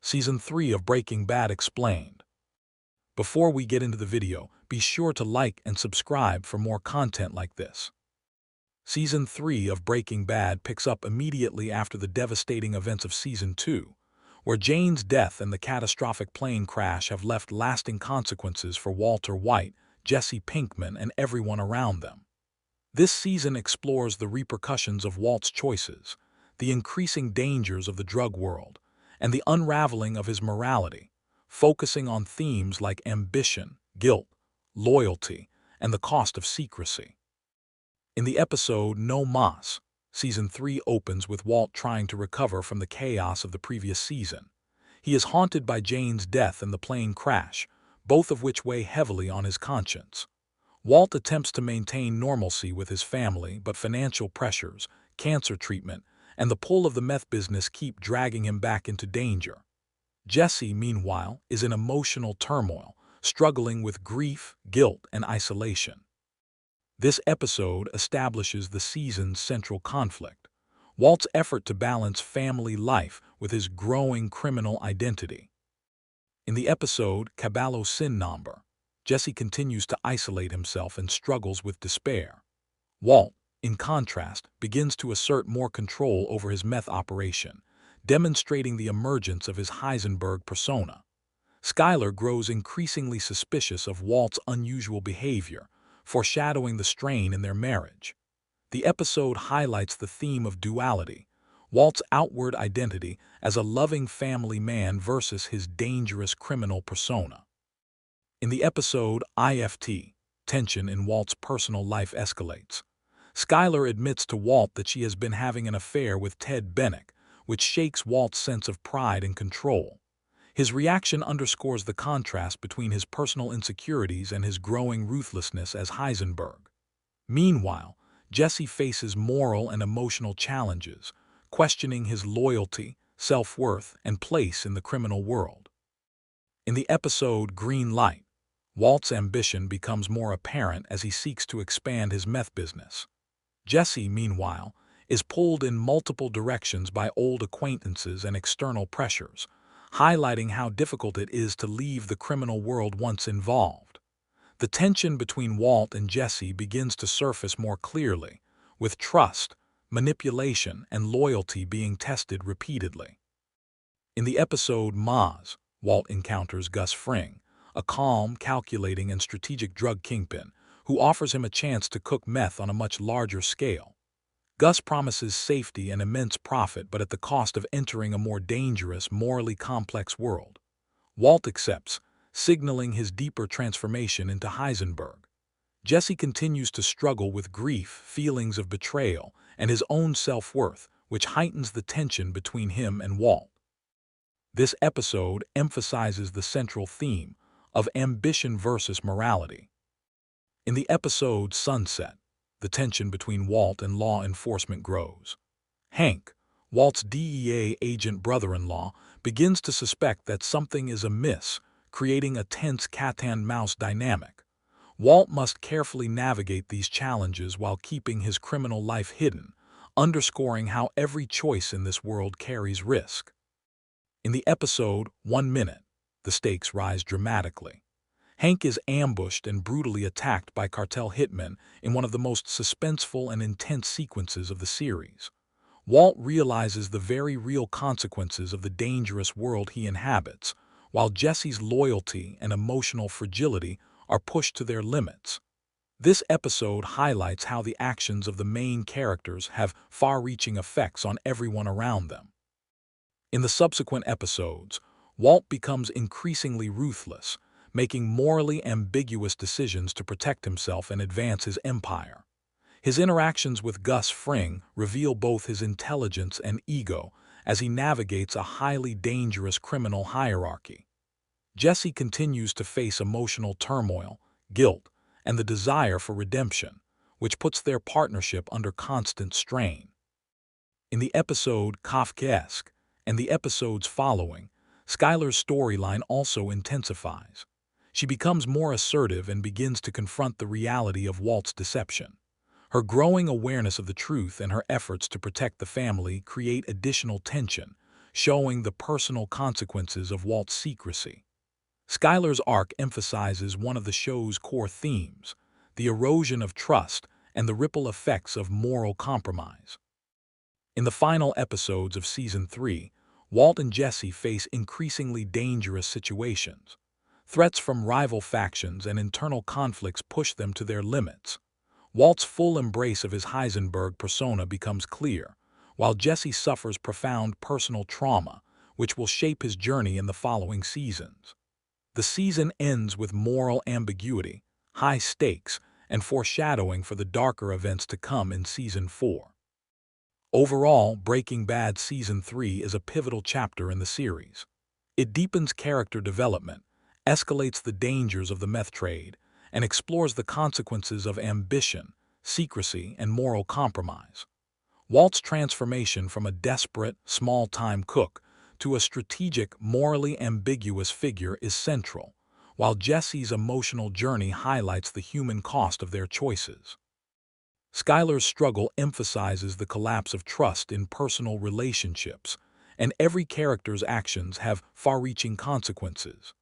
Season 3 of Breaking Bad Explained. Before we get into the video, be sure to like and subscribe for more content like this. Season 3 of Breaking Bad picks up immediately after the devastating events of Season 2, where Jane's death and the catastrophic plane crash have left lasting consequences for Walter White, Jesse Pinkman, and everyone around them. This season explores the repercussions of Walt's choices, the increasing dangers of the drug world, and the unraveling of his morality, focusing on themes like ambition, guilt, loyalty, and the cost of secrecy. In the episode No Mas, Season 3 opens with Walt trying to recover from the chaos of the previous season. He is haunted by Jane's death and the plane crash, both of which weigh heavily on his conscience. Walt attempts to maintain normalcy with his family, but financial pressures, cancer treatment, and the pull of the meth business keep dragging him back into danger. Jesse, meanwhile, is in emotional turmoil, struggling with grief, guilt, and isolation. This episode establishes the season's central conflict, Walt's effort to balance family life with his growing criminal identity. In the episode Caballo Sin Nombre, Jesse continues to isolate himself and struggles with despair. Walt, in contrast, begins to assert more control over his meth operation, demonstrating the emergence of his Heisenberg persona. Skyler grows increasingly suspicious of Walt's unusual behavior, foreshadowing the strain in their marriage. The episode highlights the theme of duality, Walt's outward identity as a loving family man versus his dangerous criminal persona. In the episode IFT, tension in Walt's personal life escalates. Skyler admits to Walt that she has been having an affair with Ted Bennick, which shakes Walt's sense of pride and control. His reaction underscores the contrast between his personal insecurities and his growing ruthlessness as Heisenberg. Meanwhile, Jesse faces moral and emotional challenges, questioning his loyalty, self-worth, and place in the criminal world. In the episode Green Light, Walt's ambition becomes more apparent as he seeks to expand his meth business. Jesse, meanwhile, is pulled in multiple directions by old acquaintances and external pressures, highlighting how difficult it is to leave the criminal world once involved. The tension between Walt and Jesse begins to surface more clearly, with trust, manipulation, and loyalty being tested repeatedly. In the episode Mas, Walt encounters Gus Fring, a calm, calculating, and strategic drug kingpin, who offers him a chance to cook meth on a much larger scale. Gus promises safety and immense profit, but at the cost of entering a more dangerous, morally complex world. Walt accepts, signaling his deeper transformation into Heisenberg. Jesse continues to struggle with grief, feelings of betrayal, and his own self-worth, which heightens the tension between him and Walt. This episode emphasizes the central theme of ambition versus morality. In the episode Sunset, the tension between Walt and law enforcement grows. Hank, Walt's DEA agent brother-in-law, begins to suspect that something is amiss, creating a tense cat-and-mouse dynamic. Walt must carefully navigate these challenges while keeping his criminal life hidden, underscoring how every choice in this world carries risk. In the episode 1 Minute, the stakes rise dramatically. Hank is ambushed and brutally attacked by cartel hitmen in one of the most suspenseful and intense sequences of the series. Walt realizes the very real consequences of the dangerous world he inhabits, while Jesse's loyalty and emotional fragility are pushed to their limits. This episode highlights how the actions of the main characters have far-reaching effects on everyone around them. In the subsequent episodes, Walt becomes increasingly ruthless, making morally ambiguous decisions to protect himself and advance his empire. His interactions with Gus Fring reveal both his intelligence and ego as he navigates a highly dangerous criminal hierarchy. Jesse continues to face emotional turmoil, guilt, and the desire for redemption, which puts their partnership under constant strain. In the episode Kafkaesque and the episodes following, Skyler's storyline also intensifies. She becomes more assertive and begins to confront the reality of Walt's deception. Her growing awareness of the truth and her efforts to protect the family create additional tension, showing the personal consequences of Walt's secrecy. Skylar's arc emphasizes one of the show's core themes, the erosion of trust and the ripple effects of moral compromise. In the final episodes of Season 3, Walt and Jesse face increasingly dangerous situations. Threats from rival factions and internal conflicts push them to their limits. Walt's full embrace of his Heisenberg persona becomes clear, while Jesse suffers profound personal trauma, which will shape his journey in the following seasons. The season ends with moral ambiguity, high stakes, and foreshadowing for the darker events to come in Season 4. Overall, Breaking Bad Season 3 is a pivotal chapter in the series. It deepens character development, escalates the dangers of the meth trade, and explores the consequences of ambition, secrecy, and moral compromise. Walt's transformation from a desperate, small-time cook to a strategic, morally ambiguous figure is central, while Jesse's emotional journey highlights the human cost of their choices. Skylar's struggle emphasizes the collapse of trust in personal relationships, and every character's actions have far-reaching consequences.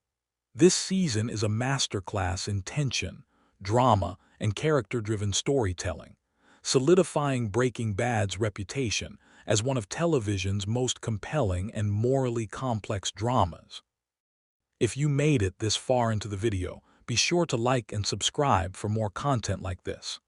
This season is a masterclass in tension, drama, and character-driven storytelling, solidifying Breaking Bad's reputation as one of television's most compelling and morally complex dramas. If you made it this far into the video, be sure to like and subscribe for more content like this.